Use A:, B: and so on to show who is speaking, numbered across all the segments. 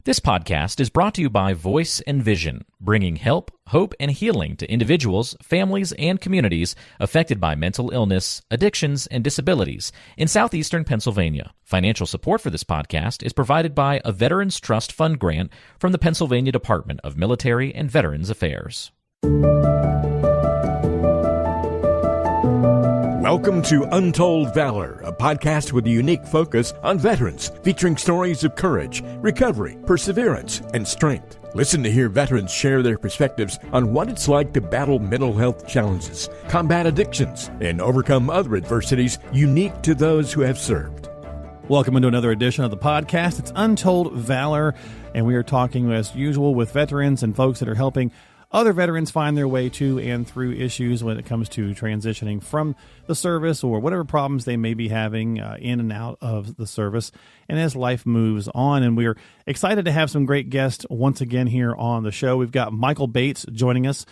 A: This podcast is brought to you by Voice and Vision, bringing help, hope, and healing to individuals, families, and communities affected by mental illness, addictions, and disabilities in southeastern Pennsylvania. Financial support for this podcast is provided by a Veterans Trust Fund grant from the Pennsylvania Department of Military and Veterans Affairs.
B: Welcome to Untold Valor, a podcast with a unique focus on veterans, featuring stories of courage, recovery, perseverance, and strength. Listen to hear veterans share their perspectives on what it's like to battle mental health challenges, combat addictions, and overcome other adversities unique to those who have served.
C: Welcome into another edition of the podcast. It's Untold Valor, and we are talking, as usual, with veterans and folks that are helping other veterans find their way to and through issues when it comes to transitioning from the service or whatever problems they may be having in and out of the service and as life moves on. And we're excited to have some great guests once again here on the show. We've got Michael Bate joining us.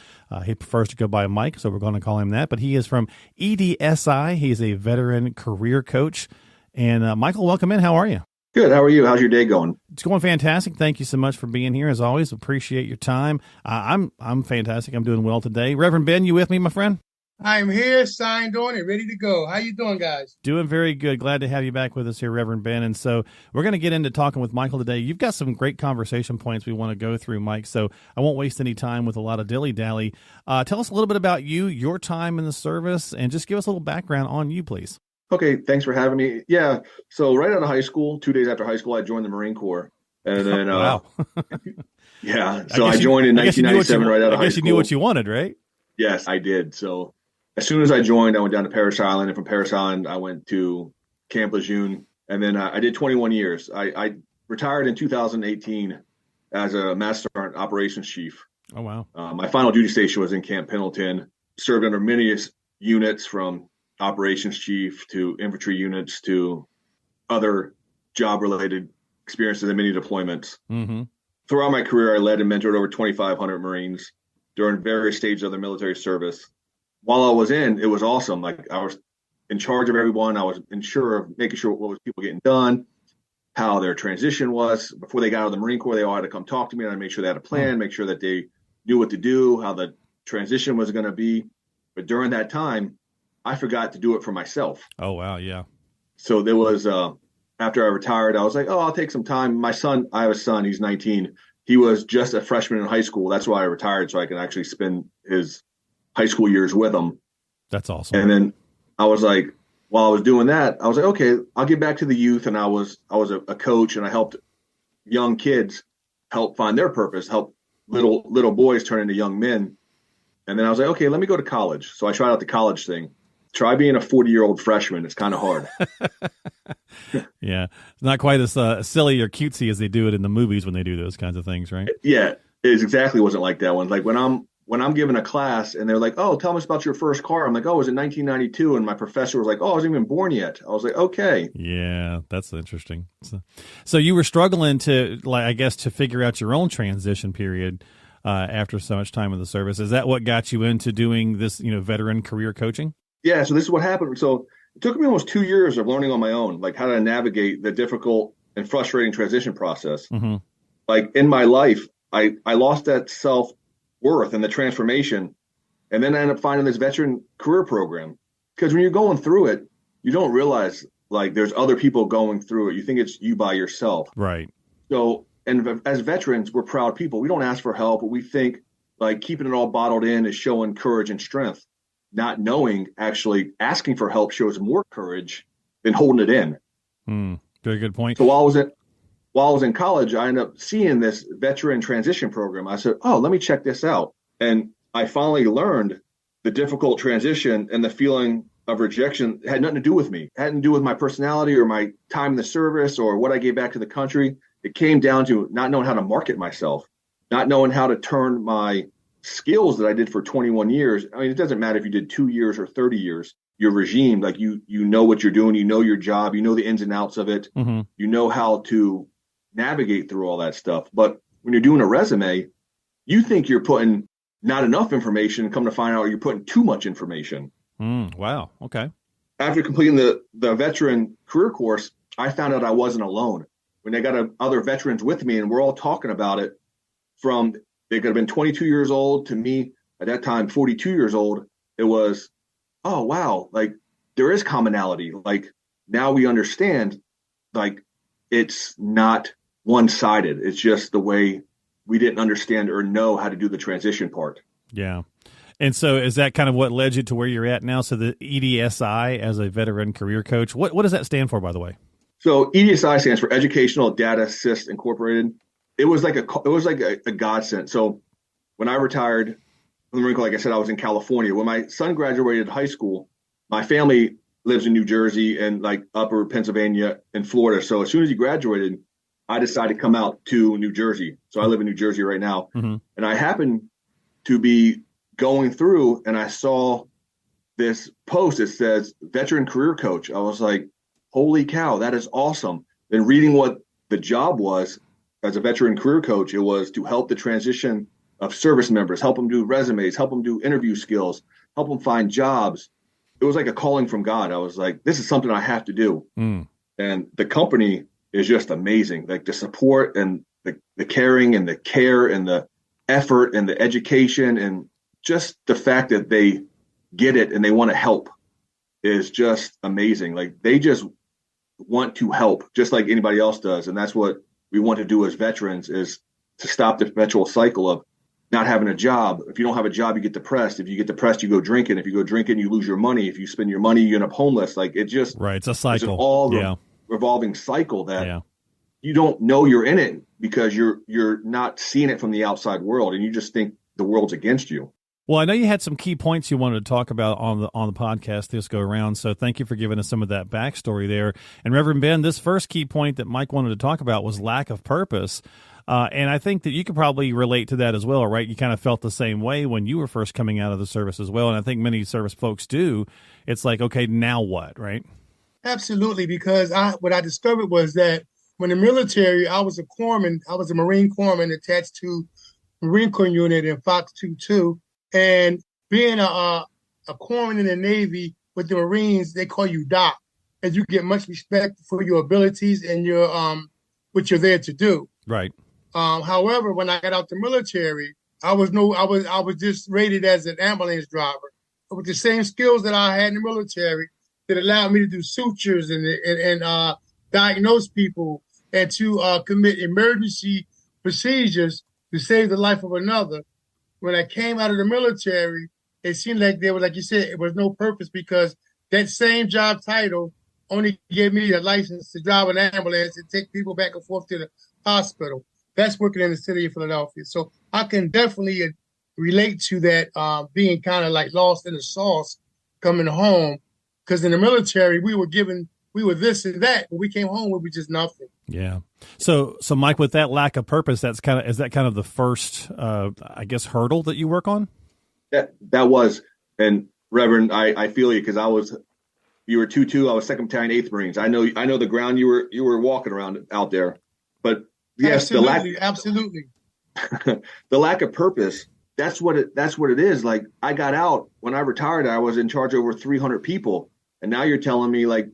C: He prefers to go by Mike, so we're going to call him that. But he is from EDSI. He's a veteran career coach. And Michael, welcome in. How are you?
D: Good. How are you? How's your day going?
C: It's going fantastic. Thank you so much for being here. As always, appreciate your time. I'm fantastic. I'm doing well today. Reverend Ben, you with me, my friend?
E: I'm here, signed on and ready to go. How you doing, guys?
C: Doing very good. Glad to have you back with us here, Reverend Ben. And so we're going to get into talking with Michael today. You've got some great conversation points we want to go through, Mike, so I won't waste any time with a lot of dilly-dally. Tell us a little bit about you, your time in the service, and just give us a little background on you, please.
D: Okay, thanks for having me. Yeah, so right out of high school, 2 days after high school, I joined the Marine Corps. And then,
C: wow.
D: Yeah, so I joined in 1997 right out of high school.
C: I guess you knew what you wanted, right?
D: Yes, I did. So as soon as I joined, I went down to Parris Island, and from Parris Island, I went to Camp Lejeune, and then I did 21 years. I retired in 2018 as a Master Sergeant Operations Chief.
C: Oh, wow.
D: My final duty station was in Camp Pendleton, served under many units from operations chief to infantry units to other job-related experiences and many deployments.
C: Mm-hmm.
D: Throughout my career, I led and mentored over 2,500 Marines during various stages of their military service. While I was in, it was awesome. Like, I was in charge of everyone. I was making sure what was people getting done, how their transition was. Before they got out of the Marine Corps, they all had to come talk to me, and I made sure they had a plan, make sure that they knew what to do, how the transition was going to be. But during that time, I forgot to do it for myself.
C: Oh, wow. Yeah.
D: So there was, after I retired, I was like, oh, I'll take some time. My son, I have a son, he's 19. He was just a freshman in high school. That's why I retired, so I can actually spend his high school years with him.
C: That's awesome.
D: And then I was like, while I was doing that, I was like, okay, I'll get back to the youth. And I was a coach, and I helped young kids help find their purpose, help little boys turn into young men. And then I was like, okay, let me go to college. So I tried out the college thing. Try being a 40-year-old freshman. It's kind of hard.
C: Yeah. It's not quite as silly or cutesy as they do it in the movies when they do those kinds of things, right?
D: Yeah, it exactly wasn't like that one. Like when I'm giving a class and they're like, oh, tell us about your first car. I'm like, oh, it was in 1992. And my professor was like, oh, I wasn't even born yet. I was like, okay.
C: Yeah, that's interesting. So you were struggling to figure out your own transition period after so much time in the service. Is that what got you into doing this, veteran career coaching?
D: Yeah, so this is what happened. So it took me almost 2 years of learning on my own, like how to navigate the difficult and frustrating transition process.
C: Mm-hmm.
D: Like in my life, I lost that self-worth and the transformation. And then I ended up finding this veteran career program. Because when you're going through it, you don't realize like there's other people going through it. You think it's you by yourself.
C: Right.
D: So, and as veterans, we're proud people. We don't ask for help, but we think like keeping it all bottled in is showing courage and strength. Not knowing, actually asking for help shows more courage than holding it in.
C: Very good point.
D: So while I was in college, I ended up seeing this veteran transition program. I said, oh, let me check this out. And I finally learned the difficult transition and the feeling of rejection had nothing to do with me. It hadn't to do with my personality or my time in the service or what I gave back to the country. It came down to not knowing how to market myself, not knowing how to turn my skills that I did for 21 years. I mean, it doesn't matter if you did 2 years or 30 years, your regime, like you know what you're doing, you know your job, you know the ins and outs of it,
C: mm-hmm.
D: You know how to navigate through all that stuff. But when you're doing a resume, you think you're putting not enough information and come to find out you're putting too much information.
C: Wow. Okay.
D: After completing the veteran career course, I found out I wasn't alone. when I got other veterans with me and we're all talking about it, from they could have been 22 years old to me at that time, 42 years old, it was, oh, wow, like there is commonality. Like now we understand, like it's not one-sided. It's just the way we didn't understand or know how to do the transition part.
C: Yeah. And so is that kind of what led you to where you're at now? So the EDSI as a veteran career coach, what does that stand for, by the way?
D: So EDSI stands for Educational Data Assist Incorporated. It was like a godsend. So when I retired from the Marine Corps, like I said, I was in California. When my son graduated high school, my family lives in New Jersey and like upper Pennsylvania and Florida. So as soon as he graduated, I decided to come out to New Jersey. So I live in New Jersey right now. Mm-hmm. And I happened to be going through and I saw this post that says veteran career coach. I was like, holy cow, that is awesome. And reading what the job was as a veteran career coach, it was to help the transition of service members, help them do resumes, help them do interview skills, help them find jobs. It was like a calling from God. I was like, this is something I have to do. And the company is just amazing. Like the support and the caring and the care and the effort and the education and just the fact that they get it and they want to help is just amazing. Like they just want to help just like anybody else does. And that's what we want to do as veterans, is to stop the perpetual cycle of not having a job. If you don't have a job, you get depressed. If you get depressed, you go drinking. If you go drinking, you lose your money. If you spend your money, you end up homeless. Like it just,
C: right. It's a cycle.
D: It's an all revolving cycle that you don't know you're in it because you're not seeing it from the outside world. And you just think the world's against you.
C: Well, I know you had some key points you wanted to talk about on the podcast this go around, so thank you for giving us some of that backstory there. And Reverend Ben, this first key point that Mike wanted to talk about was lack of purpose, and I think that you could probably relate to that as well, right? You kind of felt the same way when you were first coming out of the service as well, and I think many service folks do. It's like, okay, now what, right?
E: Absolutely, because what I discovered was that when in the military, I was a corpsman, I was a Marine corpsman attached to Marine Corps unit in Fox 22. And being a corpsman in the Navy with the Marines, they call you Doc, and you get much respect for your abilities and your what you're there to do.
C: Right.
E: However, when I got out the military, I was just rated as an ambulance driver with the same skills that I had in the military that allowed me to do sutures and diagnose people and to commit emergency procedures to save the life of another. When I came out of the military, it seemed like there was, like you said, it was no purpose because that same job title only gave me a license to drive an ambulance and take people back and forth to the hospital. That's working in the city of Philadelphia. So I can definitely relate to that being kind of like lost in the sauce coming home. Because in the military, we were this and that. When we came home, we were just nothing.
C: Yeah. So Mike, with that lack of purpose, is that kind of the first, I guess, hurdle that you work on?
D: That was, and Reverend, I feel you because you were 2-2. I was 2nd Battalion, 8th Marines. I know the ground you were walking around out there, but yes,
E: absolutely.
D: The lack of purpose. That's what it is. Like I got out when I retired, I was in charge of over 300 people, and now you're telling me like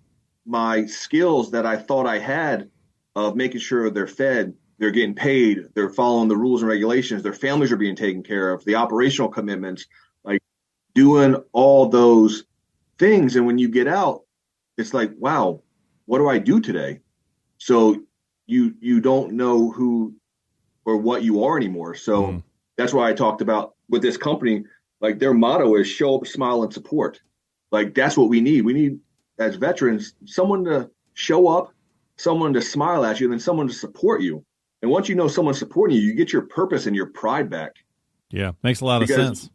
D: my skills that I thought I had of making sure they're fed, they're getting paid, they're following the rules and regulations, their families are being taken care of, the operational commitments, like doing all those things. And when you get out, it's like, wow, what do I do today? So you don't know who or what you are anymore. So that's why I talked about with this company, like their motto is show up, smile, and support. Like that's what we need. We need, as veterans, someone to show up, someone to smile at you, and then someone to support you. And once you know someone's supporting you, you get your purpose and your pride back.
C: Yeah, makes a lot of sense.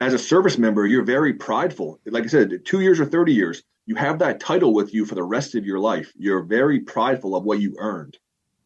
D: As a service member, you're very prideful. Like I said, 2 years or 30 years, you have that title with you for the rest of your life. You're very prideful of what you earned.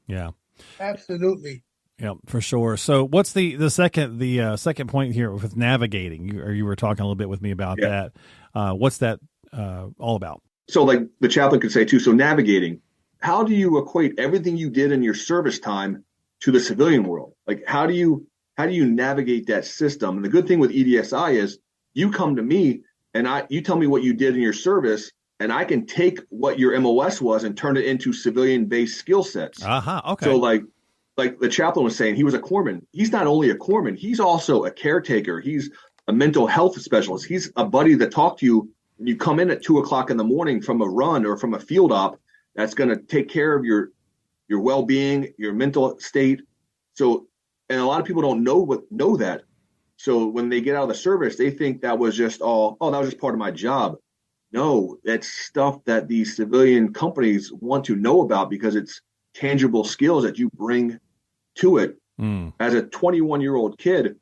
C: Yeah.
E: Absolutely.
C: Yeah, for sure. So what's the second point here with navigating? You were talking a little bit with me about that. What's that all about?
D: So like the chaplain could say too, so navigating, how do you equate everything you did in your service time to the civilian world? Like how do you navigate that system? And the good thing with EDSI is you come to me and you tell me what you did in your service and I can take what your MOS was and turn it into civilian-based skill sets.
C: Okay.
D: So like the chaplain was saying, he was a corpsman. He's not only a corpsman, he's also a caretaker. He's a mental health specialist. He's a buddy that talked to you when you come in at 2:00 in the morning from a run or from a field op. That's going to take care of your well-being, your mental state. So, and a lot of people don't know that. So when they get out of the service, they think that was just that was just part of my job. No, that's stuff that these civilian companies want to know about because it's tangible skills that you bring to it. As a 21-year-old kid,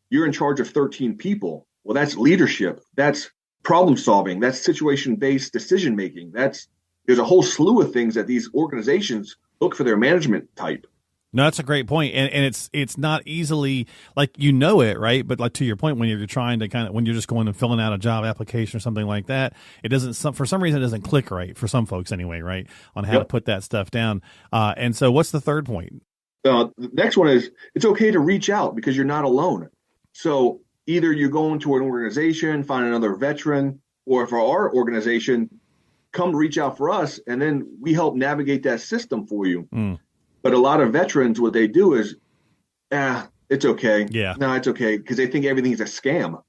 D: you're in charge of 13 people. Well, that's leadership. That's problem solving. That's situation-based decision making. There's a whole slew of things that these organizations look for their management type.
C: No, that's a great point. And it's not easily it, right? But like to your point, when you're trying to when you're just going and filling out a job application or something like that, it doesn't, for some reason, it doesn't click right for some folks anyway, right? On how to put that stuff down. And so what's the third point?
D: The next one is it's okay to reach out because you're not alone. So either you go into an organization, find another veteran, or for our organization, come reach out for us, and then we help navigate that system for you. But a lot of veterans, what they do is, it's okay.
C: Yeah.
D: No, it's okay, because they think everything is a scam.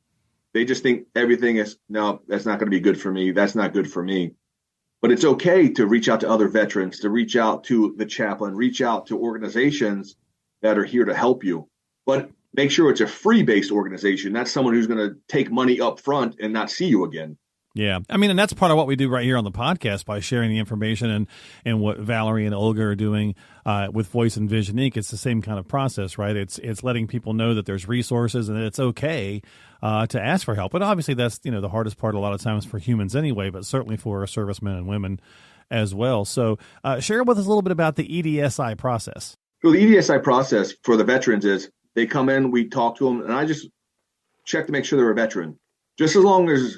D: They just think everything is, no, that's not going to be good for me. That's not good for me. But it's okay to reach out to other veterans, to reach out to the chaplain, reach out to organizations that are here to help you. But make sure it's a free-based organization, not someone who's going to take money up front and not see you again.
C: Yeah. I mean, and that's part of what we do right here on the podcast by sharing the information and what Valerie and Olga are doing with Voice and Vision Inc. It's the same kind of process, right? It's letting people know that there's resources and that it's okay to ask for help. But obviously that's, the hardest part a lot of times for humans anyway, but certainly for our servicemen and women as well. So share with us a little bit about the EDSI process.
D: So the EDSI process for the veterans is they come in, we talk to them, and I just check to make sure they're a veteran. Just as long as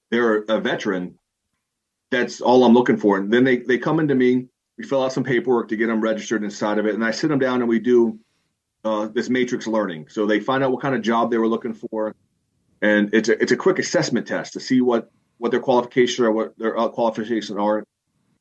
D: they're a veteran, that's all I'm looking for. And then they come into me, we fill out some paperwork to get them registered inside of it, and I sit them down and we do this matrix learning. So they find out what kind of job they were looking for, and it's a quick assessment test to see what their qualifications are, what their qualifications are.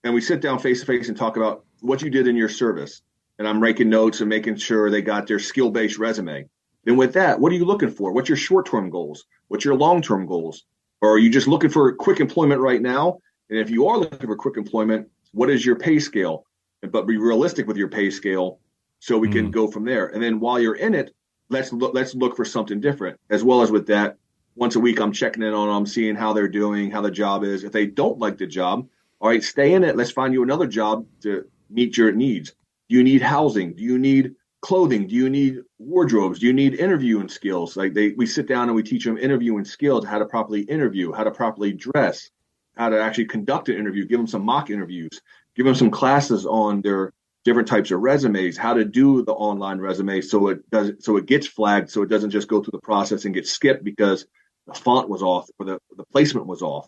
D: And we sit down face-to-face and talk about what you did in your service. And I'm making notes and making sure they got their skill-based resume. Then with that, what are you looking for? What's your short-term goals? What's your long-term goals? Or are you just looking for quick employment right now? And if you are looking for quick employment, what is your pay scale? But be realistic with your pay scale so we can go from there. And then while you're in it, let's look for something different. As well as with that, once a week, I'm checking in on them, seeing how they're doing, how the job is. If they don't like the job, all right, stay in it. Let's find you another job to meet your needs. Do you need housing? Do you need clothing? Do you need wardrobes? Do you need interviewing skills? We sit down and we teach them interviewing skills, how to properly interview, how to properly dress, how to actually conduct an interview, give them some mock interviews, give them some classes on their different types of resumes, how to do the online resume so it gets flagged, so it doesn't just go through the process and get skipped because the font was off or the placement was off.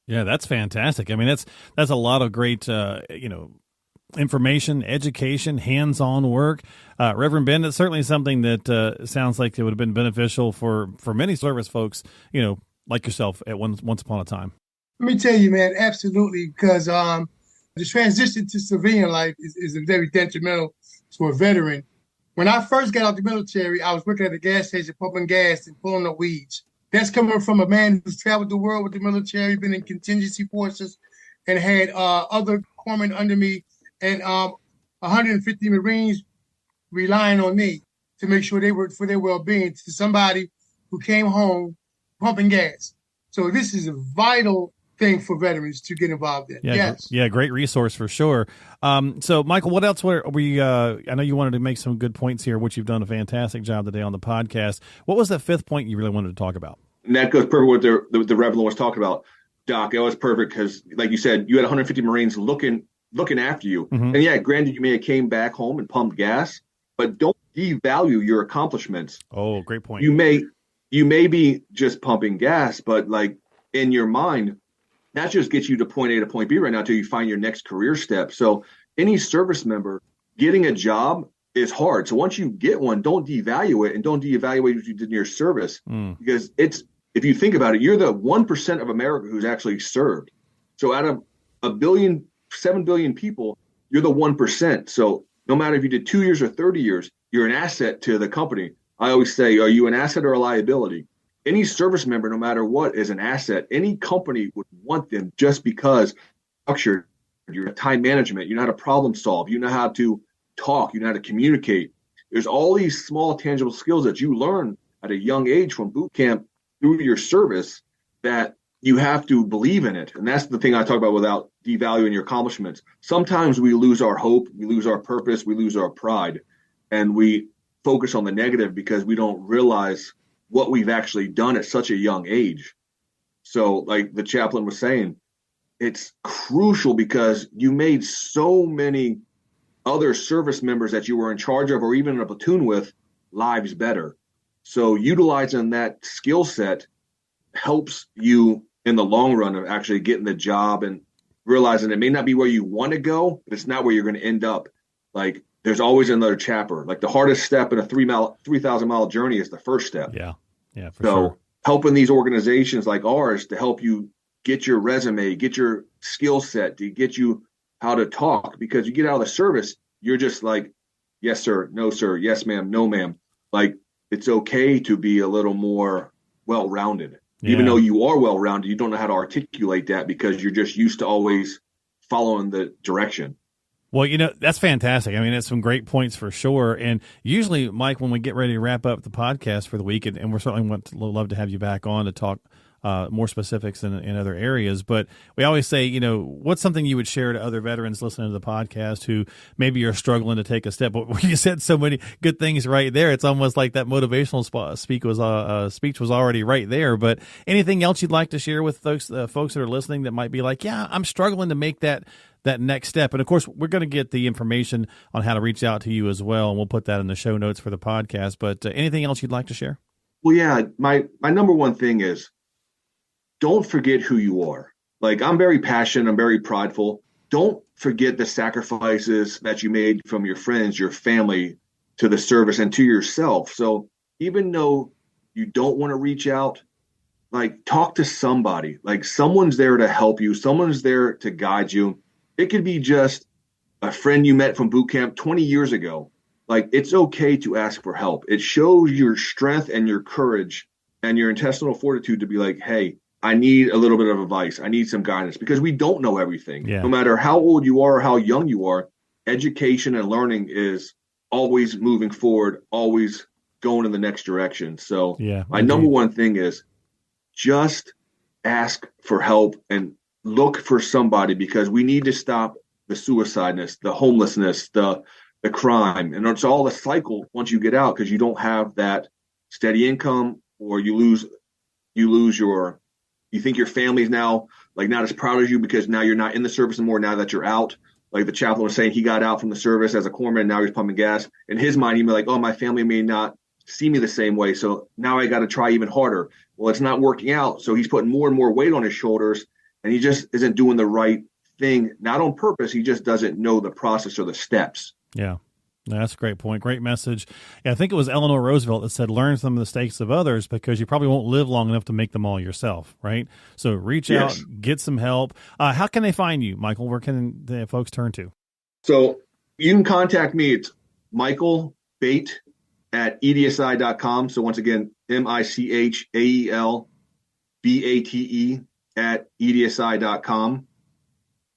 C: Yeah, that's fantastic. I mean, that's a lot of great, information, education, hands-on work. Reverend Ben, it's certainly something that sounds like it would have been beneficial for many service folks, like yourself at once upon a time.
E: Let me tell you, man, absolutely, because the transition to civilian life is very detrimental to a veteran. When I first got out the military, I was working at a gas station, pumping gas and pulling up weeds. That's coming from a man who's traveled the world with the military, been in contingency forces, and had other corpsmen under me, and 150 Marines relying on me to make sure they were for their well-being, to somebody who came home pumping gas. So this is a vital thing for veterans to get involved in.
C: Yeah,
E: yes.
C: Yeah, great resource for sure. So, Michael, what else were we? I know you wanted to make some good points here, which you've done a fantastic job today on the podcast. What was that fifth point you really wanted to talk about?
D: And that goes perfect with the Reverend was talking about, Doc. It was perfect because, like you said, you had 150 Marines looking after you. Mm-hmm. And yeah, granted, you may have came back home and pumped gas, but don't devalue your accomplishments.
C: Oh, great point.
D: You may be just pumping gas, but like in your mind, that just gets you to point A to point B right now until you find your next career step. So any service member getting a job is hard. So once you get one, don't devalue it and don't deevaluate what you did in your service because if you think about it, you're the 1% of America who's actually served. So out of 7 billion people, you're the 1%. So no matter if you did 2 years or 30 years, you're an asset to the company. I always say, are you an asset or a liability? Any service member, no matter what, is an asset. Any company would want them just because structured, you're time management, you know how to problem solve, you know how to talk, you know how to communicate. There's all these small tangible skills that you learn at a young age from boot camp through your service that you have to believe in it. And that's the thing I talk about without devaluing your accomplishments. Sometimes we lose our hope, we lose our purpose, we lose our pride, and we focus on the negative because we don't realize what we've actually done at such a young age. So like the chaplain was saying, it's crucial because you made so many other service members that you were in charge of or even in a platoon with lives better. So utilizing that skill set helps you in the long run of actually getting the job and realizing it may not be where you want to go, but it's not where you're going to end up. Like there's always another chapter. Like the hardest step in a 3,000 mile journey is the first step.
C: Yeah, for
D: so
C: sure.
D: Helping these organizations like ours to help you get your resume, get your skill set, to get you how to talk, because you get out of the service, you're just like, yes, sir, no, sir, yes, ma'am, no, ma'am. Like it's okay to be a little more well-rounded. Yeah. Even though you are well-rounded, you don't know how to articulate that because you're just used to always following the direction.
C: Well, that's fantastic. I mean, it's some great points for sure. And usually, Mike, when we get ready to wrap up the podcast for the week, and we're certainly love to have you back on to talk more specifics in other areas. But we always say, what's something you would share to other veterans listening to the podcast who maybe are struggling to take a step? But you said so many good things right there. It's almost like that motivational speech was already right there. But anything else you'd like to share with folks that are listening that might be like, yeah, I'm struggling to make that next step? And of course, we're going to get the information on how to reach out to you as well, and we'll put that in the show notes for the podcast. But anything else you'd like to share?
D: Well, yeah, my number one thing is don't forget who you are. Like I'm very passionate, I'm very prideful. Don't forget the sacrifices that you made from your friends, your family, to the service and to yourself. So even though you don't want to reach out, like talk to somebody. Like someone's there to help you, someone's there to guide you. It could be just a friend you met from boot camp 20 years ago. Like it's okay to ask for help. It shows your strength and your courage and your intestinal fortitude to be like, hey, I need a little bit of advice. I need some guidance, because we don't know everything. Yeah. No matter how old you are or how young you are, education and learning is always moving forward, always going in the next direction. So my number one thing is just ask for help and look for somebody, because we need to stop the suicideness, the homelessness, the crime. And it's all a cycle once you get out, because you don't have that steady income, or you think your family's now like not as proud as you because now you're not in the service anymore now that you're out. Like the chaplain was saying, he got out from the service as a corpsman, and now he's pumping gas. In his mind, he'd be like, oh, my family may not see me the same way, so now I got to try even harder. Well, it's not working out, so he's putting more and more weight on his shoulders, and he just isn't doing the right thing, not on purpose. He just doesn't know the process or the steps.
C: Yeah. That's a great point. Great message. Yeah, I think it was Eleanor Roosevelt that said, learn from the mistakes of others, because you probably won't live long enough to make them all yourself, right? So reach out, get some help. How can they find you, Michael? Where can the folks turn to? So
D: you can contact me. It's Michael Bate at EDSI.com. So once again, MichaelBate at EDSI.com.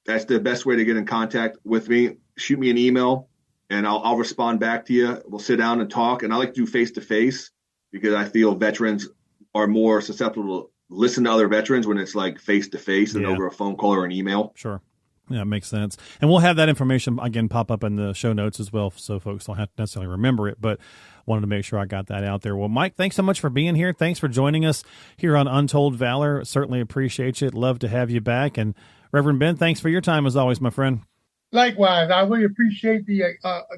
D: That's the best way to get in contact with me. Shoot me an email, and I'll respond back to you. We'll sit down and talk. And I like to do face-to-face, because I feel veterans are more susceptible to listen to other veterans when it's like face-to-face than over a phone call or an email.
C: Sure. Yeah, it makes sense. And we'll have that information, again, pop up in the show notes as well, so folks don't have to necessarily remember it, but wanted to make sure I got that out there. Well, Mike, thanks so much for being here. Thanks for joining us here on Untold Valor. Certainly appreciate you. Love to have you back. And Reverend Ben, thanks for your time as always, my friend.
E: Likewise, I really appreciate the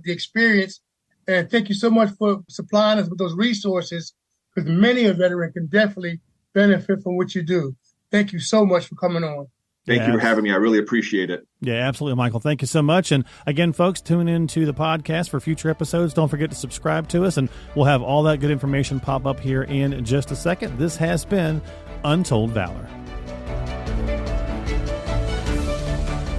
E: experience, and thank you so much for supplying us with those resources, because many a veteran can definitely benefit from what you do. Thank you so much for coming on.
D: Thank you for having me. I really appreciate it.
C: Yeah, absolutely, Michael. Thank you so much. And again, folks, tune into the podcast for future episodes. Don't forget to subscribe to us, and we'll have all that good information pop up here in just a second. This has been Untold Valor.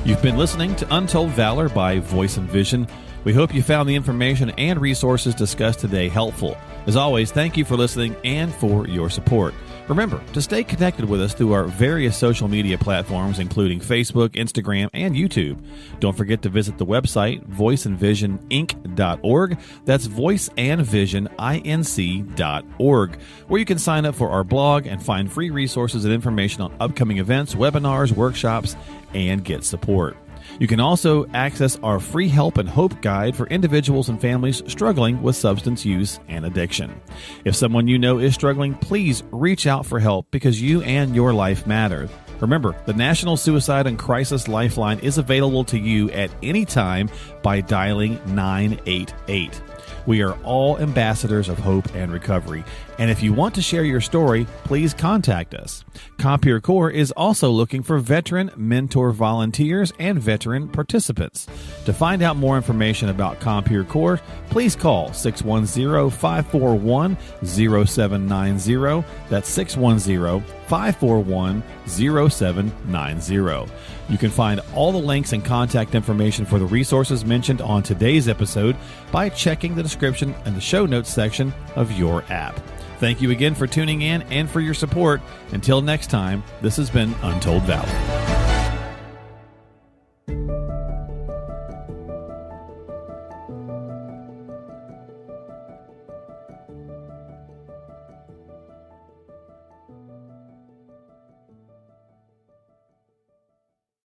C: You've been listening to Untold Valor by Voice and Vision. We hope you found the information and resources discussed today helpful. As always, thank you for listening and for your support. Remember to stay connected with us through our various social media platforms, including Facebook, Instagram, and YouTube. Don't forget to visit the website, voiceandvisioninc.org. That's voiceandvisioninc.org, where you can sign up for our blog and find free resources and information on upcoming events, webinars, workshops, and get support. You can also access our free help and hope guide for individuals and families struggling with substance use and addiction. If someone you know is struggling, please reach out for help because you and your life matter. Remember, the National Suicide and Crisis Lifeline is available to you at any time by dialing 988. We are all ambassadors of hope and recovery. And if you want to share your story, please contact us. Compeer Corps is also looking for veteran mentor volunteers and veteran participants. To find out more information about Compeer Corps, please call 610-541-0790. That's 610-541-0790. You can find all the links and contact information for the resources mentioned on today's episode by checking the description and the show notes section of your app. Thank you again for tuning in and for your support. Until next time, this has been Untold Valor.